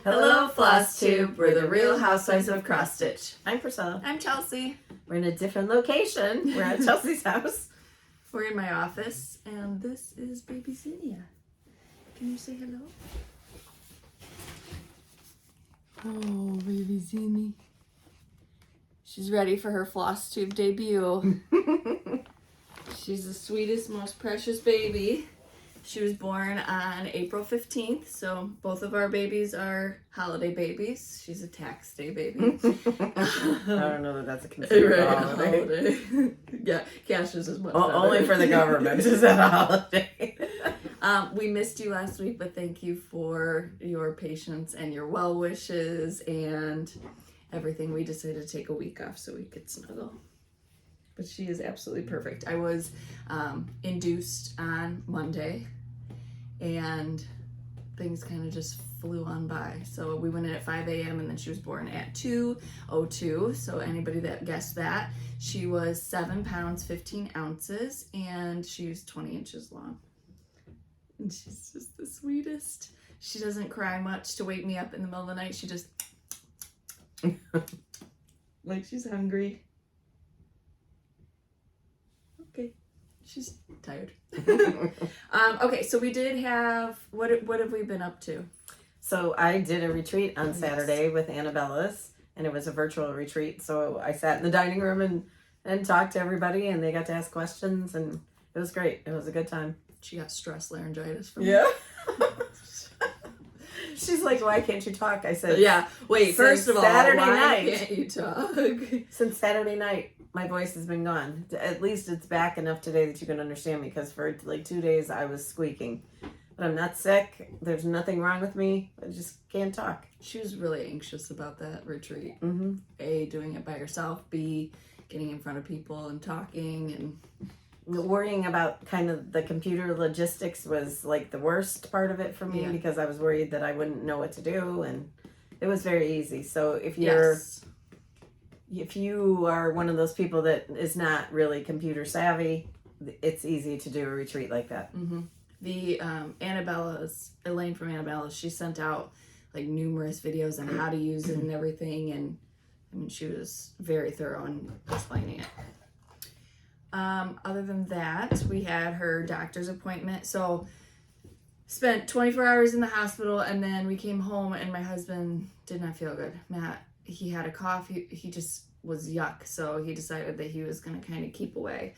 Hello, Flosstube. We're the Real Housewives of Cross Stitch. I'm Priscilla. I'm Chelsea. We're in a different location. We're at Chelsea's house. We're in my office, and this is baby Zenia. Can you say hello? Oh, baby Zenia. She's ready for her Flosstube debut. She's the sweetest, most precious baby. She was born on April 15th, so both of our babies are holiday babies. She's a tax day baby. I don't know that that's a considered holiday. Yeah, cash is as much. Only for the government is that a holiday. We missed you last week, but thank you for your patience and your well wishes and everything. We decided to take a week off so we could snuggle. But she is absolutely perfect. I was induced on Monday, and things kind of just flew on by. So we went in at 5 a.m. and then she was born at 2:02. So anybody that guessed that, she was 7 pounds, 15 ounces, and she was 20 inches long. And she's just the sweetest. She doesn't cry much to wake me up in the middle of the night. She just, like she's hungry. Okay, she's tired. Okay, so we did have, what have we been up to? So I did a retreat on Saturday with Annabella's, and it was a virtual retreat. So I sat in the dining room and talked to everybody, and they got to ask questions, and it was great. It was a good time. She got stress laryngitis from me. Yeah. She's like, why can't you talk? I said, yeah. Wait, first of all, Saturday why night. Can't you talk? Since Saturday night, my voice has been gone. At least it's back enough today that you can understand me, because for like 2 days I was squeaking. But I'm not sick. There's nothing wrong with me. I just can't talk. She was really anxious about that retreat. Mm-hmm. A, doing it by herself. B, getting in front of people and talking, and worrying about kind of the computer logistics was like the worst part of it for me, because I was worried that I wouldn't know what to do, and it was very easy. So if you are one of those people that is not really computer savvy, it's easy to do a retreat like that. Mm-hmm. The Elaine from Annabella's, she sent out like numerous videos on how to use it and everything, and I mean, she was very thorough in explaining it. Other than that, we had her doctor's appointment. So spent 24 hours in the hospital, and then we came home, and my husband did not feel good. Matt, he had a cough. He just was yuck. So he decided that he was going to kind of keep away.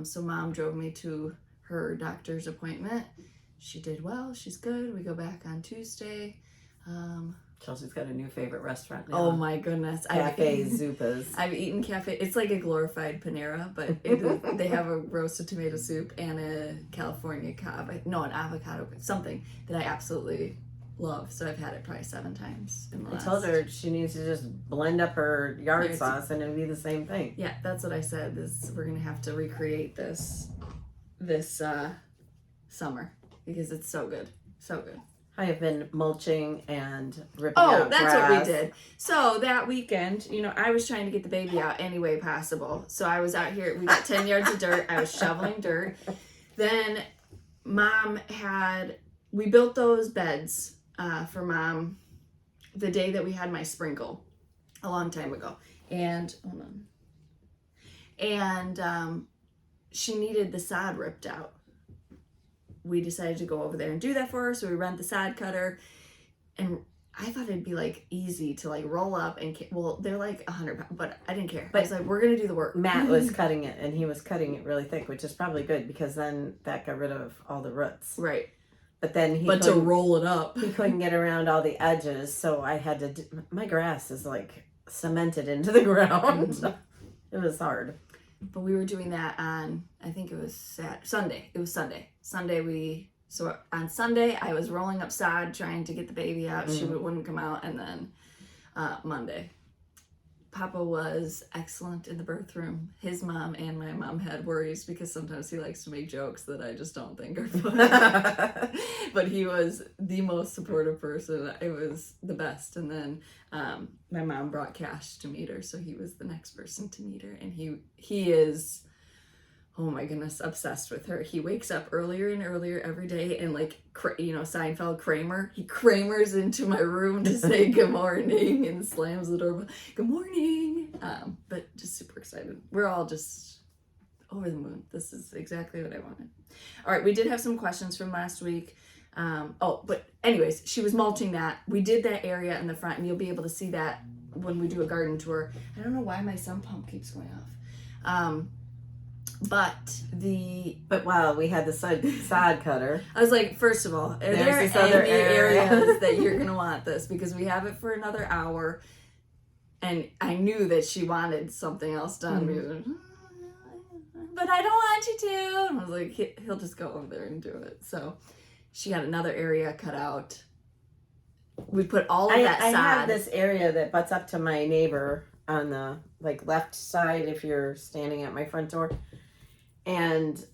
So Mom drove me to her doctor's appointment. She did well. She's good. We go back on Tuesday. Chelsea's got a new favorite restaurant now. Oh my goodness. Cafe Zupas. I've eaten cafe. It's like a glorified Panera, but they have a roasted tomato soup and a California Cobb. An avocado, something that I absolutely love. So I've had it probably 7 times in the last. I told her she needs to just blend up her yard sauce and it'll be the same thing. Yeah, that's what I said. We're going to have to recreate this summer, because it's so good. So good. I have been mulching and ripping out that's grass. what we did. So that weekend, I was trying to get the baby out any way possible. So I was out here. We got 10 yards of dirt. I was shoveling dirt. Then we built those beds for Mom the day that we had my sprinkle a long time ago. And, hold on. And she needed the sod ripped out. We decided to go over there and do that for her. So we rent the sod cutter, and I thought it'd be like easy to like roll up and they're like 100 pounds, but I didn't care. But I was like, we're going to do the work. Matt was cutting it, and he was cutting it really thick, which is probably good, because then that got rid of all the roots. Right. But then to roll it up, he couldn't get around all the edges. So I had to, my grass is like cemented into the ground. Mm-hmm. It was hard. But we were doing that on, I think it was Sunday. It was Sunday. So on Sunday, I was rolling up sod, trying to get the baby out. She wouldn't come out. And then Monday, Papa was excellent in the birth room. His mom and my mom had worries, because sometimes he likes to make jokes that I just don't think are funny. But he was the most supportive person. It was the best. And then my mom brought Cash to meet her, so he was the next person to meet her. And he is, oh my goodness, obsessed with her. He wakes up earlier and earlier every day, and like, Seinfeld Kramer, he Kramers into my room to say good morning and slams the door. Good morning. But just super excited. We're all just over the moon. This is exactly what I wanted. All right, we did have some questions from last week. But anyways, she was mulching that. We did that area in the front, and you'll be able to see that when we do a garden tour. I don't know why my sump pump keeps going off. But while we had the sod cutter, I was like, first of all, are there this other any areas that you're gonna want this? Because we have it for another hour, and I knew that she wanted something else done. Mm-hmm. But I don't want you to. And I was like, he'll just go over there and do it. So she got another area cut out. We put all of that sod. I have this area that butts up to my neighbor on the left side if you're standing at my front door. And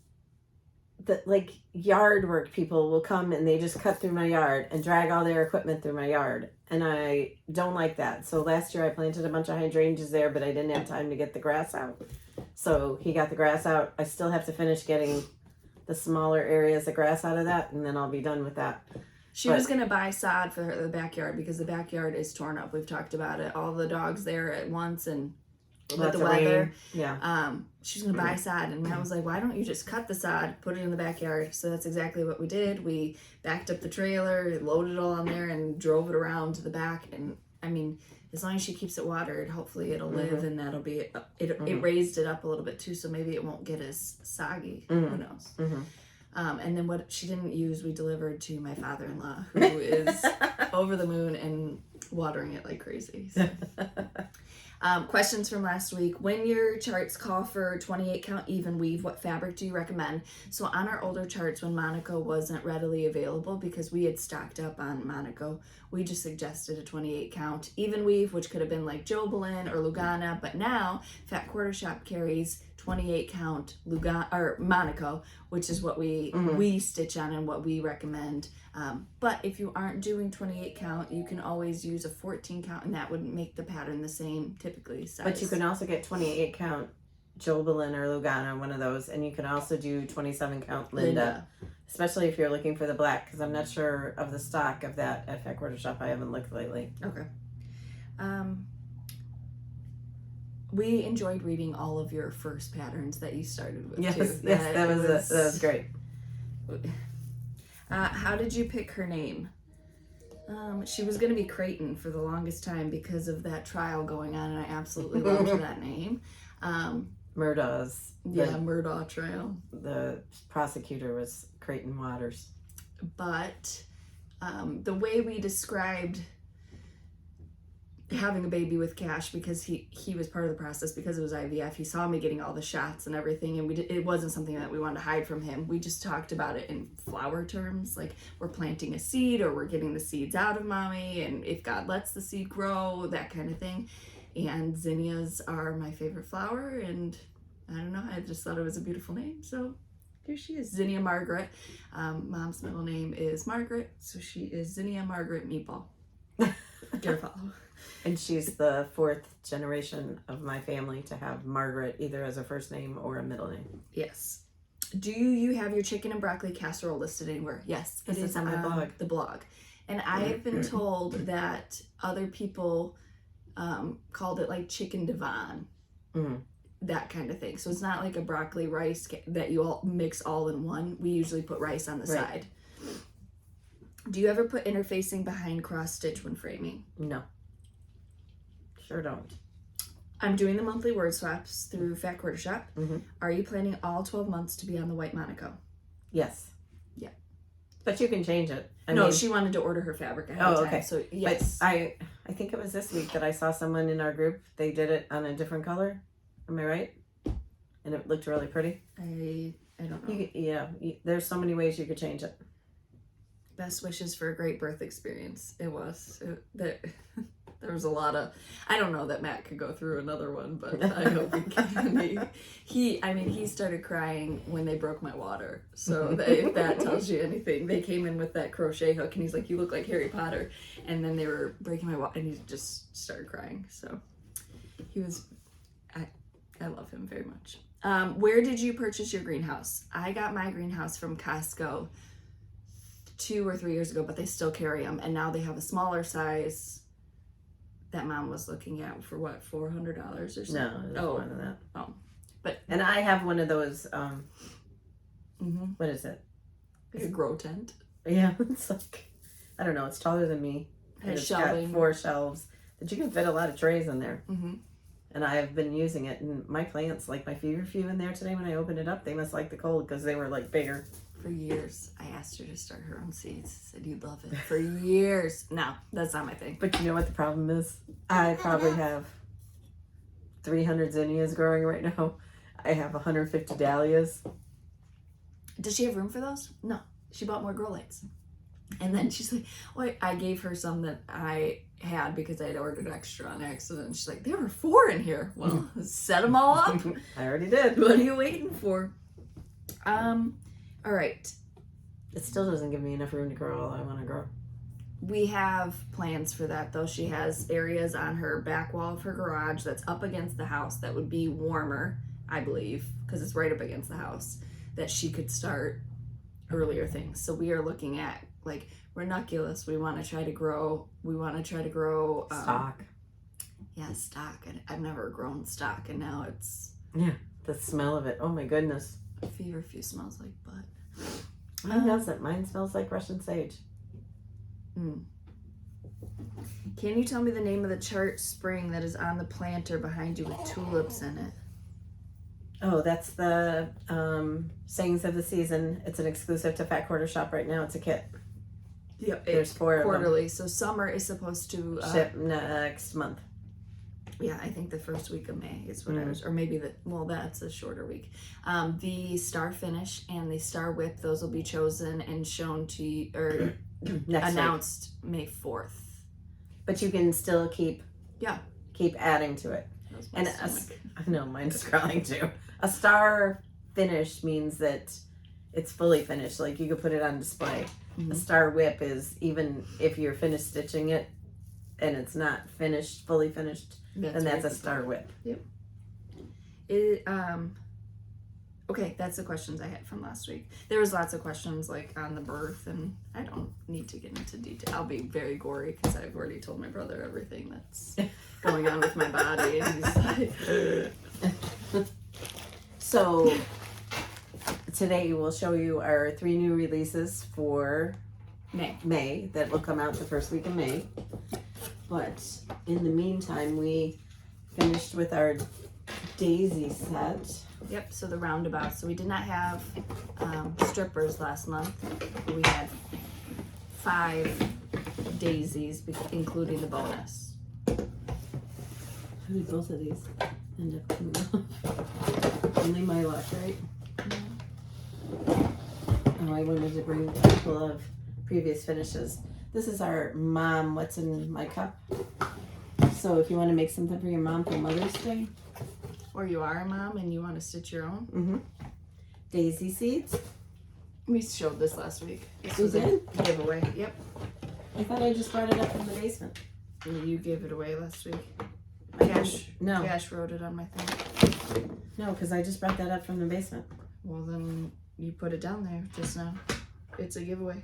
the yard work people will come and they just cut through my yard and drag all their equipment through my yard. And I don't like that. So last year I planted a bunch of hydrangeas there, but I didn't have time to get the grass out. So he got the grass out. I still have to finish getting the smaller areas of grass out of that, and then I'll be done with that. She was going to buy sod for the backyard because the backyard is torn up. We've talked about it. All the dogs there at once, and with the weather. Yeah. She's going to buy sod. And Matt was like, why don't you just cut the sod, put it in the backyard? So that's exactly what we did. We backed up the trailer, loaded it all on there, and drove it around to the back. And I mean, as long as she keeps it watered, hopefully it'll live, and that'll be it. It raised it up a little bit too, so maybe it won't get as soggy. Who knows? And then what she didn't use, we delivered to my father-in-law, who is over the moon and watering it like crazy. So. Questions from last week. When your charts call for 28 count even weave, what fabric do you recommend? So on our older charts, when Monaco wasn't readily available, because we had stocked up on Monaco, we just suggested a 28 count even weave, which could have been like Jobelin or Lugana, but now Fat Quarter Shop carries 28 count Lugana or Monaco, which is what we stitch on and what we recommend. But if you aren't doing 28 count, you can always use a 14 count, and that would make the pattern the same typically size. But you can also get 28 count Jobelin or Lugana, one of those, and you can also do 27 count Linda. Especially if you're looking for the black, because I'm not sure of the stock of that at Fat Quarter Shop. I haven't looked lately. Okay. We enjoyed reading all of your first patterns that you started with. Yes, too. yes, that was great. How did you pick her name? She was going to be Creighton for the longest time because of that trial going on, and I absolutely loved that name. Murdaugh's. Murdaugh trial. The prosecutor was Creighton Waters. But the way we described having a baby with Cash, because he was part of the process because it was IVF, he saw me getting all the shots and everything, and it wasn't something that we wanted to hide from him. We just talked about it in flower terms, like we're planting a seed or we're getting the seeds out of mommy, and if God lets the seed grow, that kind of thing. And zinnias are my favorite flower, and I don't know, I just thought it was a beautiful name, so here she is, Zenia Margaret. Mom's middle name is Margaret, so she is Zenia Margaret Meatball. Dear follow. And she's the fourth generation of my family to have Margaret either as a first name or a middle name. Yes. Do you have your chicken and broccoli casserole listed anywhere? Yes, it is on my blog. The blog. And I have been told that other people called it like chicken divan, that kind of thing. So it's not like a broccoli rice that you all mix all in one. We usually put rice on the side. Do you ever put interfacing behind cross stitch when framing? No. Sure don't. I'm doing the monthly word swaps through Fat Quarter Shop. Are you planning all 12 months to be on the white Monaco? Yes. Yeah. But you can change it. I mean, mean, she wanted to order her fabric ahead of time. Okay. So yes. But I think it was this week that I saw someone in our group. They did it on a different color. Am I right? And it looked really pretty. I don't know. There's so many ways you could change it. Best wishes for a great birth experience. It was. There was a lot of, I don't know that Matt could go through another one, but I hope he can. He started crying when they broke my water. So if that tells you anything, they came in with that crochet hook and he's like, you look like Harry Potter. And then they were breaking my water and he just started crying. So he was, I love him very much. Where did you purchase your greenhouse? I got my greenhouse from Costco 2 or 3 years ago, but they still carry them, and now they have a smaller size that Mom was looking at for what, $400 or something? No, it was more than that. Oh, but and I have one of those. What is it? Like a grow tent. Yeah, it's like, I don't know. It's taller than me. And Has it's shelving. got 4 shelves that you can fit a lot of trays in there. Mm-hmm. And I have been using it, and my plants, like my feverfew in there today when I opened it up, they must like the cold because they were like bigger. For years, I asked her to start her own seeds. I said, you'd love it. For years. No, that's not my thing. But you know what the problem is? I probably have 300 zinnias growing right now. I have 150 dahlias. Does she have room for those? No. She bought more grow lights. And then she's like, wait, I gave her some that I had because I had ordered extra on accident. She's like, there were 4 in here. Well, set them all up. I already did. What are you waiting for? All right. It still doesn't give me enough room to grow all I want to grow. We have plans for that, though. She has areas on her back wall of her garage that's up against the house that would be warmer, I believe, because it's right up against the house, that she could start earlier things. So we are looking at, like, ranunculus. We want to try to grow Stock. Yeah, stock. And I've never grown stock, and now it's The smell of it. Oh my goodness. feverfew smells like butt. Mine doesn't. Mine smells like Russian sage. Can you tell me the name of the chart spring that is on the planter behind you with tulips in it? Oh, that's the Sayings of the Season. It's an exclusive to Fat Quarter Shop right now. It's a kit. Yep. There's 4 of them. Quarterly. So summer is supposed to Ship next month. Yeah, I think the first week of May is what I was, or maybe that's a shorter week. The Star Finish and the Star Whip, those will be chosen and shown to or announced May 4th. But you can still keep adding to it. And I know mine's growling too. A Star Finish means that it's fully finished. Like you could put it on display. Mm-hmm. A Star Whip is even if you're finished stitching it and it's not finished, fully finished. And that's a Star Whip. Yep. Okay, that's the questions I had from last week. There was lots of questions like on the birth, and I don't need to get into detail. I'll be very gory because I've already told my brother everything that's going on with my body, and he's like. So today we'll show you our 3 new releases for May that will come out the first week of May. But in the meantime, we finished with our daisy set. Yep, so the roundabout. So we did not have strippers last month. We had 5 daisies, including the bonus. How did both of these end up coming off? Only my luck, right? Oh, I wanted to bring a couple of previous finishes. This is our mom, what's in my cup. So if you want to make something for your mom for Mother's Day. Or you are a mom and you want to stitch your own. Mm-hmm. Daisy seeds. We showed this last week. We did? Giveaway. Yep. I thought I just brought it up from the basement. You gave it away last week. Cash wrote it on my thing. No, because I just brought that up from the basement. Well, then you put it down there just now. It's a giveaway.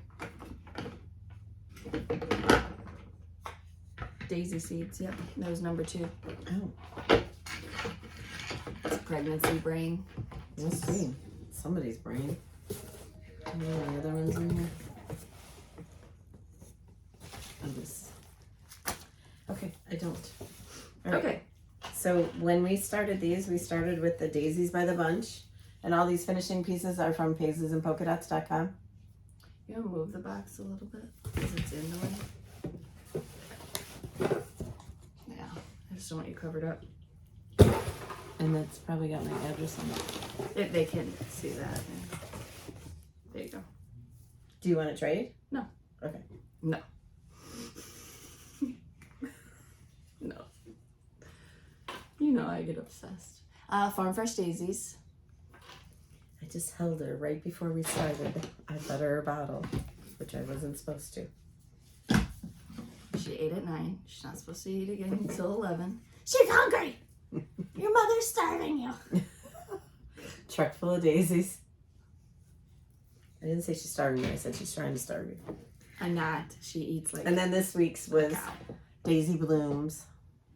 Daisy seeds, yep. That was number 2. Oh. It's pregnancy brain. Let's see. Somebody's brain. Any other ones in here? Okay, I don't. All right. Okay. So when we started these, we started with the daisies by the bunch. And all these finishing pieces are from paisleysandpolkadots.com. You want to move the box a little bit? Because it's in the way. Yeah, I just don't want you covered up. And that's probably got my address on it. If they can see that. Yeah. There you go. Do you want to trade? No. Okay. No. No. You know I get obsessed. Farm Fresh Daisies. I just held her right before we started. I fed her a bottle, which I wasn't supposed to. She ate at 9. She's not supposed to eat again until 11. She's hungry! Your mother's starving you. Truck full of daisies. I didn't say she's starving you. I said she's trying to starve you. I'm not. She eats like. And then this week's was Daisy Blooms.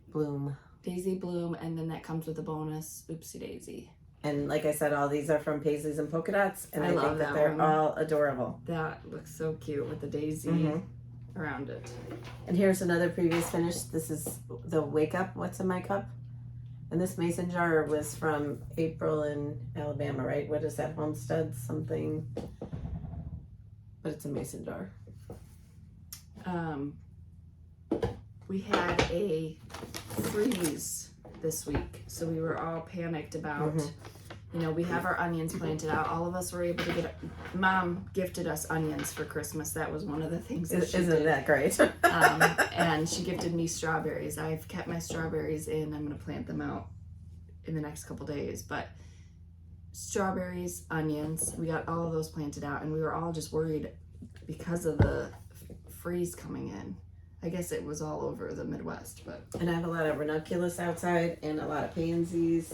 Bloom. Daisy Bloom, and then that comes with a bonus Oopsie Daisy. And like I said, all these are from Paisleys and Polka Dots, and I love think that that they're one. all adorable. That looks so cute with the daisy around it. And here's another previous finish. This is the Wake Up, What's in My Cup? And this mason jar was from April in Alabama, right? What is that? Homestead something? But it's a mason jar. We had a freeze this week, so we were all panicked about, you know, we have our onions planted out. All of us were able to get, Mom gifted us onions for Christmas. That was one of the things that she Isn't did. that great? And she gifted me strawberries. I've kept my strawberries in. I'm going to plant them out in the next couple days, but strawberries, onions, we got all of those planted out, and we were all just worried because of the freeze coming in. I guess it was all over the Midwest, but. And I have a lot of ranunculus outside and a lot of pansies.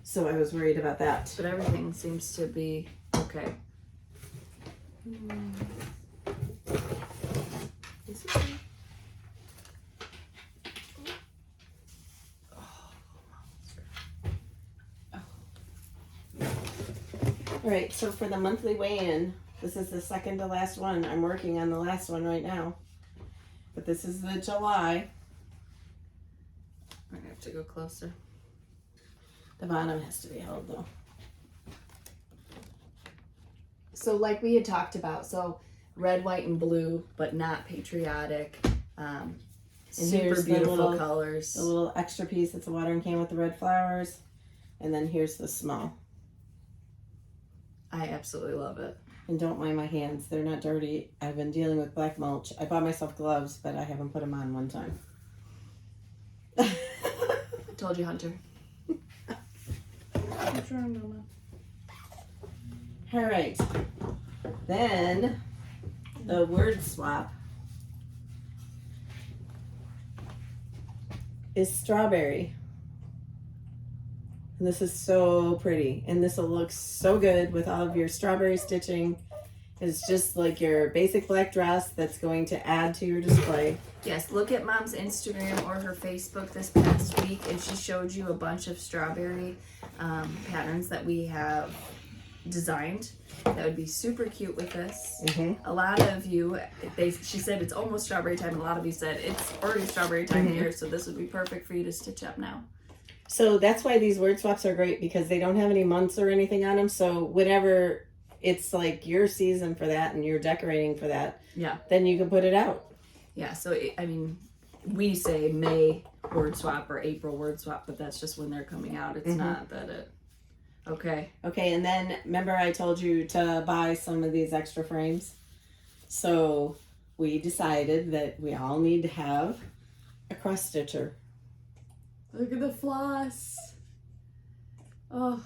So I was worried about that. But everything seems to be okay. All right, so for the monthly weigh-in, this is the second to last one. I'm working on the last one right now. But this is the July. I have to go closer. The bottom has to be held though. So like we had talked about, so red, white, and blue, but not patriotic. Super here's the beautiful little- colors. The little extra piece, it's a watering can with the red flowers. And then here's the small. I absolutely love it. And don't mind my hands, they're not dirty. I've been dealing with black mulch. I bought myself gloves, but I haven't put them on one time. Told you, Hunter. I'm trying, Mama. All right. Then the word swap is strawberry. And this is so pretty. And this will look so good with all of your strawberry stitching. It's just like your basic black dress that's going to add to your display. Yes, look at Mom's Instagram or her Facebook this past week, and she showed you a bunch of strawberry patterns that we have designed that would be super cute with this. A lot of you, she said it's almost strawberry time, and a lot of you said it's already strawberry time here, so this would be perfect for you to stitch up now. So that's why these word swaps are great, because they don't have any months or anything on them. So whenever it's like your season for that and you're decorating for that, then you can put it out. Yeah, so I mean, we say May word swap or April word swap, but that's just when they're coming out. It's not that it. Okay. Okay, and then remember I told you to buy some of these extra frames? So we decided that we all need to have a cross stitcher. Look at the floss. Oh.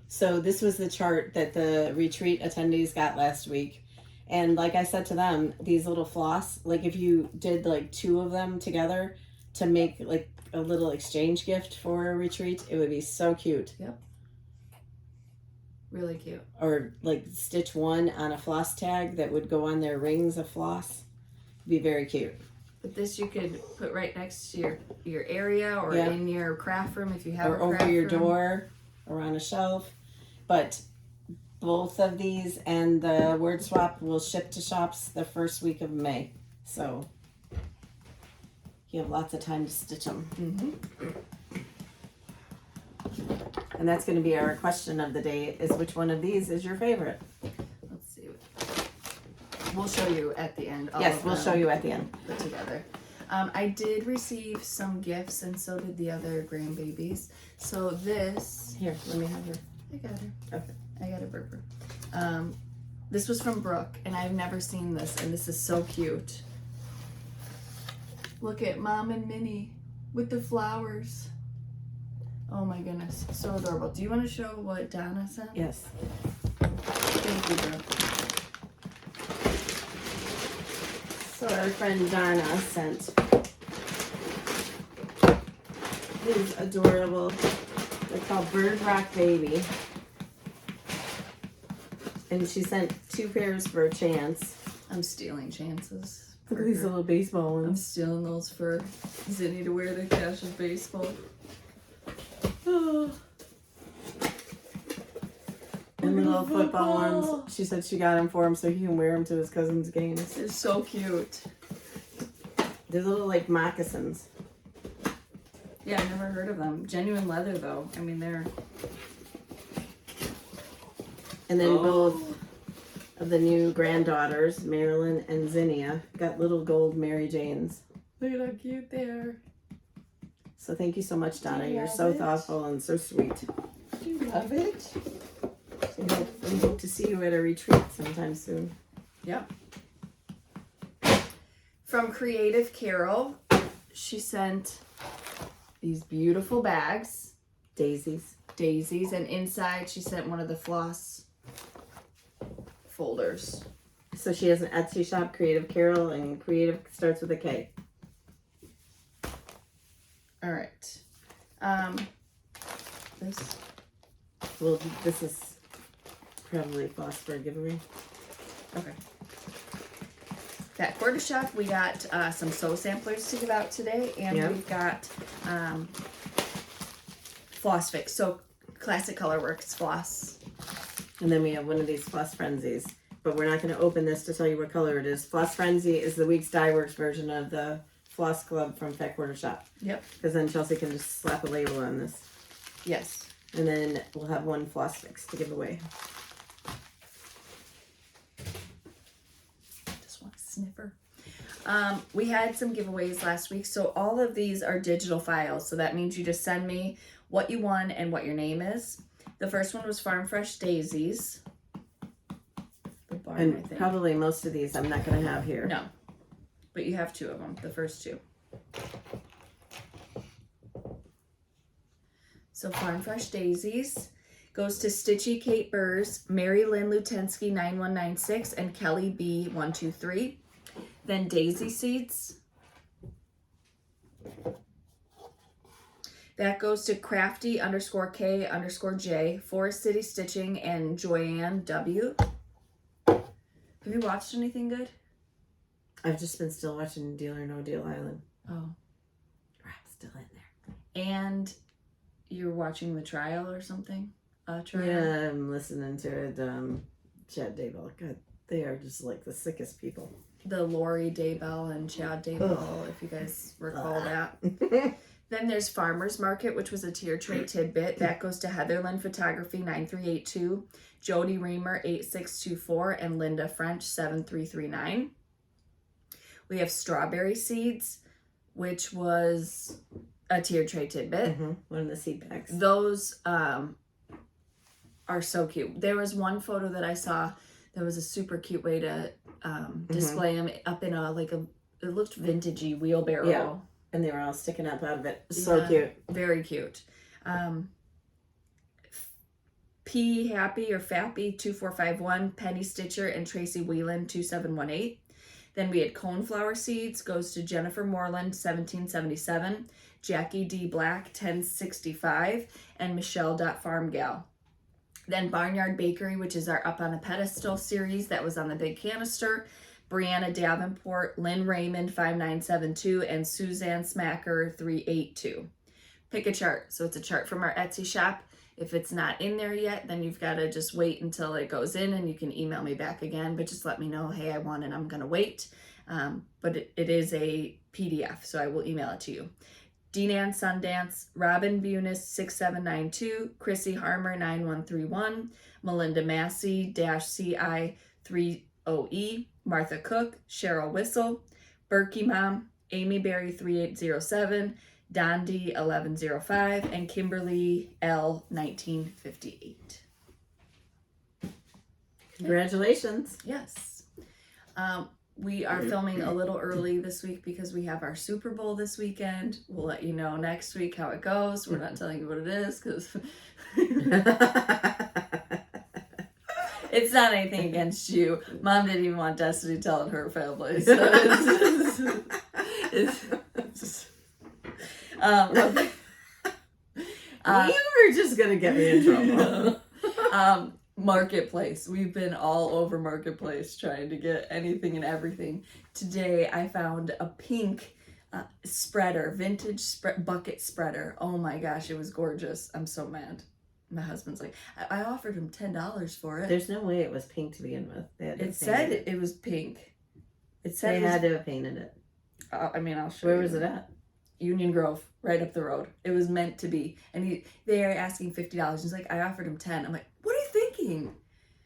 So this was the chart that the retreat attendees got last week. And like I said to them, these little floss, like if you did like 2 of them together to make like a little exchange gift for a retreat, it would be so cute. Yep. Really cute. Or like stitch 1 on a floss tag that would go on their rings of floss. It'd be very cute. But this you could put right next to your area or Yeah. in your craft room if you have Or a over craft your room. door or on a shelf. But both of these and the word swap will ship to shops the first week of May. So you have lots of time to stitch them. And that's going to be our question of the day, is which one of these is your favorite? Let's see. We'll show you at the end. Yes, we'll show you at the end. Put together. I did receive some gifts, and so did the other grandbabies. So this. Here, let me have her. I got her. Okay. I got a burper. This was from Brooke, and I've never seen this, and this is so cute. Look at Mom and Minnie with the flowers. Oh my goodness, so adorable. Do you want to show what Donna sent? Yes. Thank you, Brooke. So our friend Donna sent these adorable They're called Bird Rock Baby. And she sent 2 pairs for a chance. I'm stealing chances. Look at these little baseball I'm ones. stealing those for Zenia to wear to Cash's baseball. Oh. And little football ones. She said she got them for him so he can wear them to his cousin's games. They're so cute. They're little like moccasins. Yeah, I never heard of them. Genuine leather though. I mean, they're... And then both of the new granddaughters, Marilyn and Zenia, got little gold Mary Janes. Look at how cute they are. So thank you so much, Donna. Do you You're love so it? thoughtful and so sweet. Do you love it? We hope to see you at a retreat sometime soon. Yep. From Creative Carol, she sent these beautiful bags, Daisies. daisies, and inside she sent one of the floss folders. So she has an Etsy shop, Creative Carol, and creative starts with a K. All right. This. Well, this is probably floss for a giveaway. Okay. At Quarter Shop, we got some sew samplers to give out today, and Yep. we've got Floss Fix. So Classic Colorworks floss. And then we have one of these Floss Frenzies. But we're not going to open this to tell you what color it is. Floss Frenzy is the Weeks Dye Works version of the Floss Club from Fat Quarter Shop. Yep. Because then Chelsea can just slap a label on this. Yes. And then we'll have one Floss Fix to give away. Just want a sniffer. We had some giveaways last week, so all of these are digital files. So that means you just send me what you won and what your name is. The first one was Farm Fresh Daisies. The barn, I And think. probably most of these I'm not going to have here. No, but you have 2 of them, the first 2. So Farm Fresh Daisies goes to Stitchy Kate Burrs, Mary Lynn Lutensky 9196, and Kelly B 123. Then Daisy Seeds. That goes to Crafty_K_J, Forest City Stitching, and Joyanne W. Have you watched anything good? I've just been still watching Deal or No Deal Island. Oh. I'm still in there. And you're watching the trial or something? Trial? Yeah, I'm listening to it. Chad Daybell. God, they are just like the sickest people. The Lori Daybell and Chad Daybell, if you guys recall that. Then there's Farmer's Market, which was a tier tray tidbit. That goes to Heatherland Photography 9382, Jody Reamer 8624, and Linda French 7339. We have Strawberry Seeds, which was a tier tray tidbit. One of the seed bags. Those are so cute. There was one photo that I saw that was a super cute way to display them up in it looked vintagey wheelbarrow. Yeah. And they were all sticking up out of it. So Yeah, cute. Very cute. P Happy or Fappy 2451, Penny Stitcher, and Tracy Whelan 2718. Then we had Coneflower Seeds, goes to Jennifer Moreland 1777, Jackie D Black 1065, and Michelle.Farmgal. Then Barnyard Bakery, which is our Up on a Pedestal series that was on the big canister. Brianna Davenport, Lynn Raymond 5972, and Suzanne Smacker 382. Pick a chart. So it's a chart from our Etsy shop. If it's not in there yet, then you've got to just wait until it goes in, and you can email me back again, but just let me know, hey, I want it, I'm going to wait. But it is a PDF, so I will email it to you. Denan Sundance, Robin Bunis 6792, Chrissy Harmer 9131, Melinda Massey -CI 30E, Martha Cook, Cheryl Whistle, Berkey Mom, Amy Berry 3807, Dondi 1105, and Kimberly L 1958. Congratulations. Yes. We are filming a little early this week because we have our Super Bowl this weekend. We'll let you know next week how it goes. We're not telling you what it is because it's not anything against you. Mom didn't even want Destiny telling her family. So okay. You were just gonna get me in trouble. Marketplace. We've been all over Marketplace trying to get anything and everything. Today I found a pink spreader, vintage bucket spreader. Oh my gosh, it was gorgeous. I'm so mad. My husband's like, I offered him $10 for it. There's no way it was pink to begin with. It said it was pink. It said they had to have painted it. I mean, I'll show you. Where was it at? Union Grove, right up the road. It was meant to be. And they are asking $50. He's like, I offered him 10. I'm like, what are you thinking?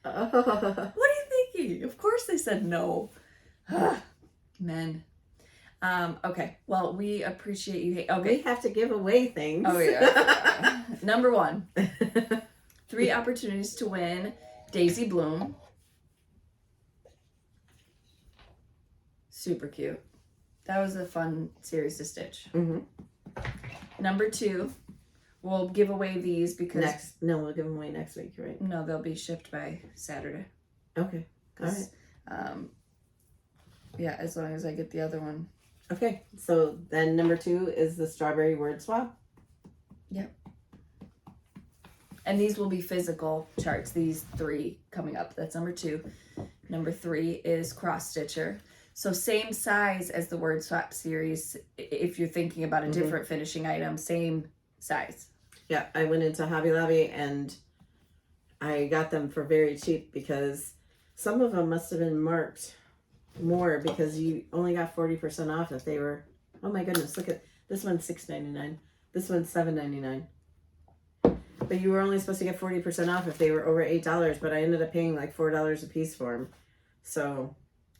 What are you thinking? Of course they said no. Men. Okay. Well, we appreciate you. Okay. We have to give away things. Oh yeah. Number 1. 3 opportunities to win Daisy Bloom. Super cute. That was a fun series to stitch. Mm-hmm. Number 2, we'll give away these because we'll give them away next week, right? No, they'll be shipped by Saturday. Okay. All right. Yeah, as long as I get the other one. Okay. So then number 2 is the strawberry word swap. Yep. And these will be physical charts. These 3 coming up. That's number 2. Number 3 is cross stitcher. So same size as the word swap series. If you're thinking about a different finishing item, same size. Yeah, I went into Hobby Lobby and I got them for very cheap because some of them must have been marked more because you only got 40% off if they were. Oh my goodness! Look at this one's $6.99. This one's $7.99. But you were only supposed to get 40% off if they were over $8. But I ended up paying like $4 a piece for them. So.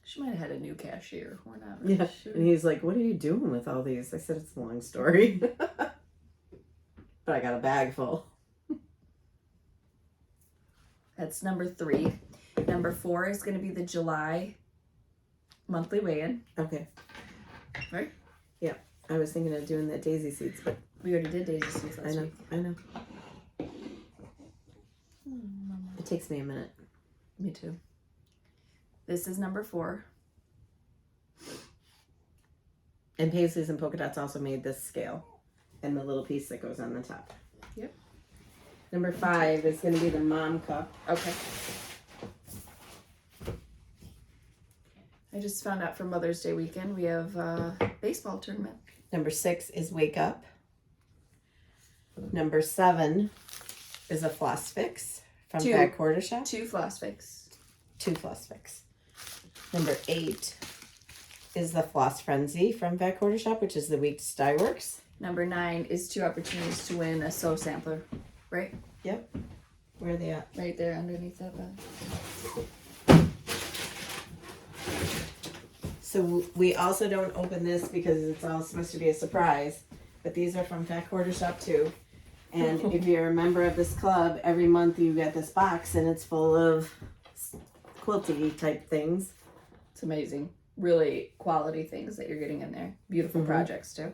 She might have had a new cashier. We're not really sure. And he's like, what are you doing with all these? I said, it's a long story. But I got a bag full. That's number 3. Number 4 is going to be the July monthly weigh-in. Okay. Right? Yeah. I was thinking of doing the daisy seeds, but we already did daisy seeds last week. I know. It takes me a minute. Me too. This is number 4. And Paisleys and Polka Dots also made this scale and the little piece that goes on the top. Yep. Number 5 is going to be the mom cup. Okay. I just found out for Mother's Day weekend we have a baseball tournament. Number 6 is Wake Up. Number 7 is a Floss Fix from Fat Quarter Shop. 2 Floss Fix. 2 Floss Fix. Number 8 is the Floss Frenzy from Fat Quarter Shop, which is the Weeks Dye Works. Number 9 is 2 opportunities to win a sew sampler, right? Yep. Where are they at? Right there underneath that bag. So we also don't open this because it's all supposed to be a surprise, but these are from Fat Quarter Shop too. And if you're a member of this club, every month you get this box and it's full of quilty type things. It's amazing. Really quality things that you're getting in there. Beautiful projects too.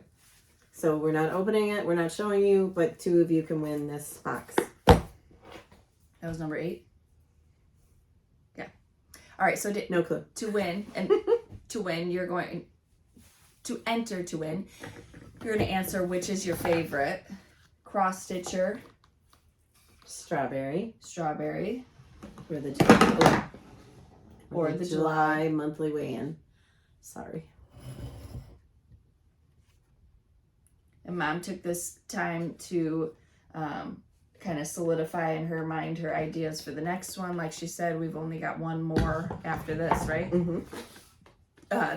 So we're not opening it, we're not showing you, but 2 of you can win this box. That was number 8? Yeah. All right, so no clue. To win, and to win, you're going to enter to win. You're going to answer which is your favorite. Cross stitcher. Strawberry. Or the July monthly weigh-in. Sorry. And Mom took this time to kind of solidify in her mind her ideas for the next one. Like she said, we've only got one more after this, right? Mm-hmm.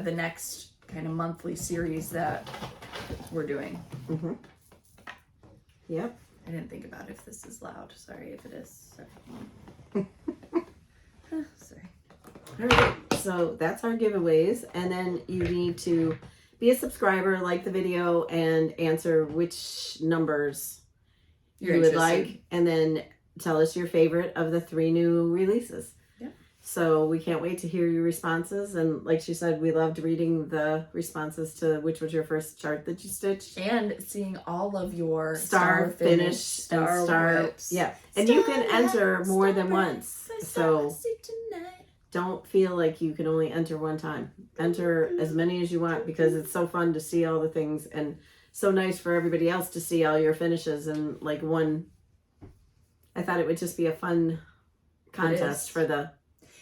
The next kind of monthly series that we're doing. Mm-hmm. Yep. I didn't think about if this is loud. Sorry if it is. Sorry. Sorry. All right. So that's our giveaways. And then you need to be a subscriber, like the video, and answer which numbers you would like. And then tell us your favorite of the 3 new releases. Yep. So we can't wait to hear your responses. And like she said, we loved reading the responses to which was your first chart that you stitched. And seeing all of your star finish, star whips. Yeah. And you can enter more than once. So don't feel like you can only enter one time. Enter as many as you want because it's so fun to see all the things and so nice for everybody else to see all your finishes in like one I thought it would just be a fun contest for the...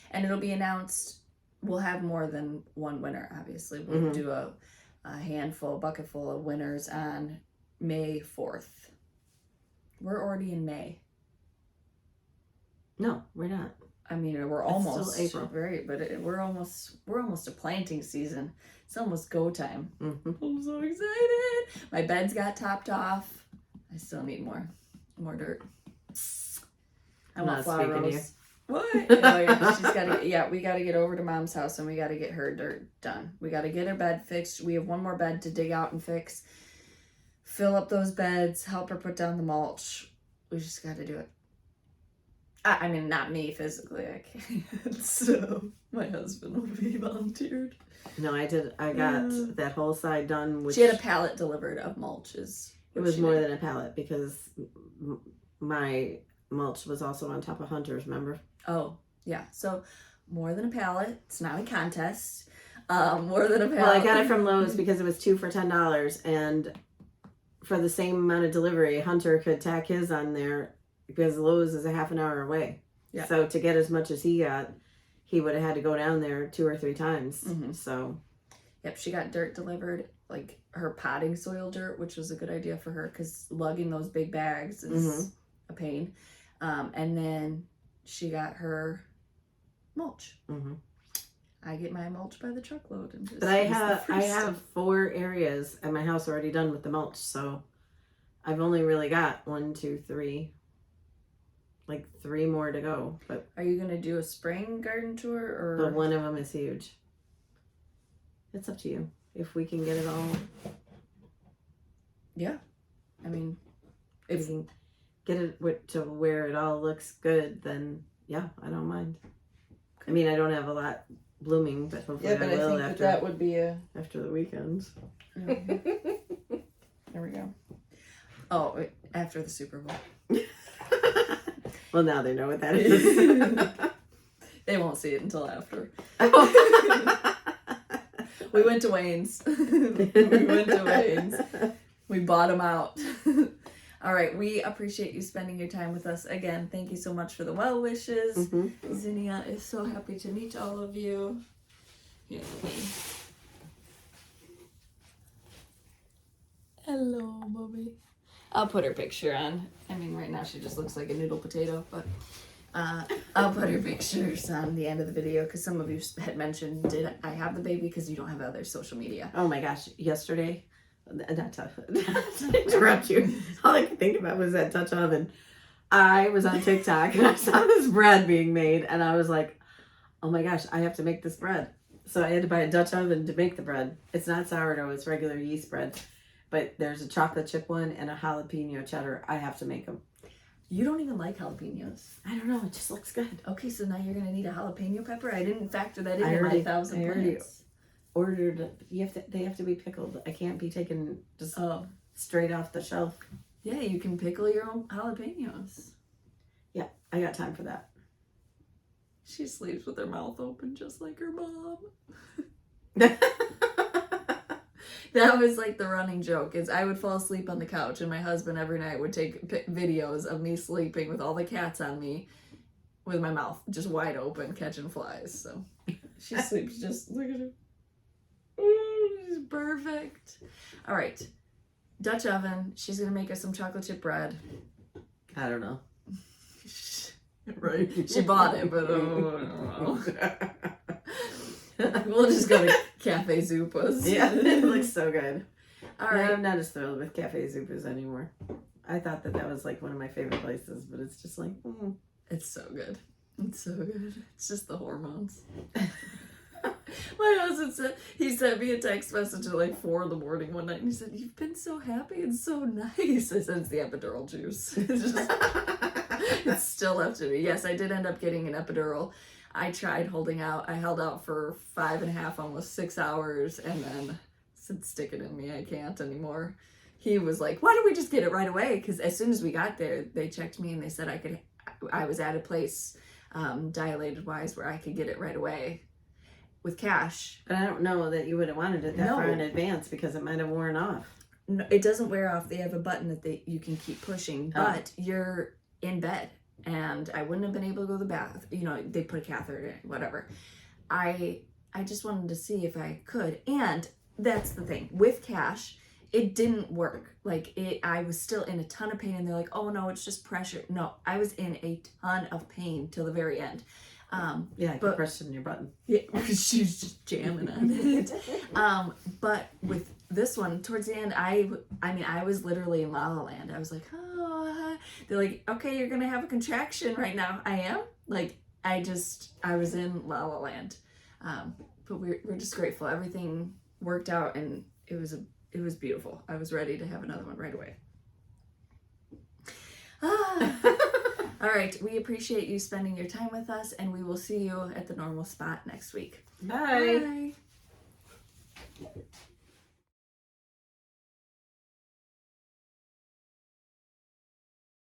And it'll be announced. We'll have more than one winner, obviously. We'll do a bucket full of winners on May 4th. We're already in May. No, we're not. I mean, we're almost still April. We're almost to planting season. It's almost go time. Mm-hmm. I'm so excited. My bed's got topped off. I still need more dirt. I want flower rows. What? Oh yeah, she's got to. Yeah, we got to get over to Mom's house and we got to get her dirt done. We got to get her bed fixed. We have one more bed to dig out and fix. Fill up those beds. Help her put down the mulch. We just got to do it. I mean, not me physically. I can't. So my husband will be volunteered. No, I did. I got that whole side done. Which she had a pallet delivered of mulches. It was more than a pallet because my mulch was also on top of Hunter's, remember? Oh, yeah. So more than a pallet. It's not a contest. More than a pallet. Well, I got it from Lowe's because it was 2 for $10. And for the same amount of delivery, Hunter could tack his on there because Lowe's is a half an hour away. Yeah. So to get as much as he got, he would have had to go down there 2 or 3 times. Mm-hmm. So. Yep, she got dirt delivered, like her potting soil dirt, which was a good idea for her because lugging those big bags is a pain. And then she got her mulch. Mm-hmm. I get my mulch by the truckload and just. But I have 4 areas at my house already done with the mulch, so I've only really got 1, 2, 3, like 3 more to go. But are you gonna do a spring garden tour or? But one of them is huge. It's up to you if we can get it all. Yeah, I mean, if we can get it to where it all looks good, then yeah, I don't mind. I mean, I don't have a lot blooming, but hopefully I will after that would be after the weekends. There we go. Oh, wait, after the Super Bowl. Well, now they know what that is. They won't see it until after. We went to Wayne's. We bought them out. All right. We appreciate you spending your time with us. Again, thank you so much for the well wishes. Mm-hmm. Zenia is so happy to meet all of you. Here. Hello, Bobby. I'll put her picture on. I mean, right now she just looks like a noodle potato, but I'll put her pictures on the end of the video because some of you had mentioned, did I have the baby because you don't have other social media? Oh my gosh, yesterday, not to interrupt you, all I could think about was that Dutch oven. I was on TikTok and I saw this bread being made and I was like, oh my gosh, I have to make this bread. So I had to buy a Dutch oven to make the bread. It's not sourdough, it's regular yeast bread. But there's a chocolate chip one and a jalapeno cheddar. I have to make them. You don't even like jalapenos. I don't know. It just looks good. Okay, so now you're going to need a jalapeno pepper? I didn't factor that in my 1,000 plans. Ordered. They have to be pickled. I can't be taken just straight off the shelf. Yeah, you can pickle your own jalapenos. Yeah, I got time for that. She sleeps with her mouth open just like her mom. That was like the running joke is I would fall asleep on the couch and my husband every night would take videos of me sleeping with all the cats on me with my mouth just wide open catching flies. So she sleeps just, look at her. Ooh, she's perfect. All right. Dutch oven. She's going to make us some chocolate chip bread. I don't know. Right. She bought it, but I don't know. We'll just go to Cafe Zupa's. Yeah, it looks so good. All right. I'm not as thrilled with Cafe Zupa's anymore. I thought that was like one of my favorite places, but it's just like, It's so good. It's so good. It's just the hormones. My husband he sent me a text message at like 4 a.m. one night and he said, "You've been so happy and so nice." I said, "It's the epidural juice." It's still left in me. Yes, I did end up getting an epidural. I tried holding out. I held out for 5.5, almost 6 hours, and then said, "Stick it in me. I can't anymore." He was like, "Why don't we just get it right away?" Because as soon as we got there, they checked me and they said I was at a place, dilated wise, where I could get it right away with cash. But I don't know that you would have wanted it that far in advance because it might have worn off. No, it doesn't wear off. They have a button that you can keep pushing, but you're in bed. and I wouldn't have been able to go to the bath. You know, they put a catheter in, whatever. I just wanted to see if I could. And that's the thing. With cash, it didn't work. Like, I was still in a ton of pain, and they're like, oh no, it's just pressure. No, I was in a ton of pain till the very end. Yeah, I could press it in your button. Yeah, she was just jamming on it. But with this one, towards the end, I mean, I was literally in La La Land. I was like, oh, they're like, okay, you're gonna have a contraction right now. I am. Like, I was in La La Land. But we're just grateful. Everything worked out, and it was beautiful. I was ready to have another one right away. All right, we appreciate you spending your time with us, and we will see you at the normal spot next week. Bye. Bye.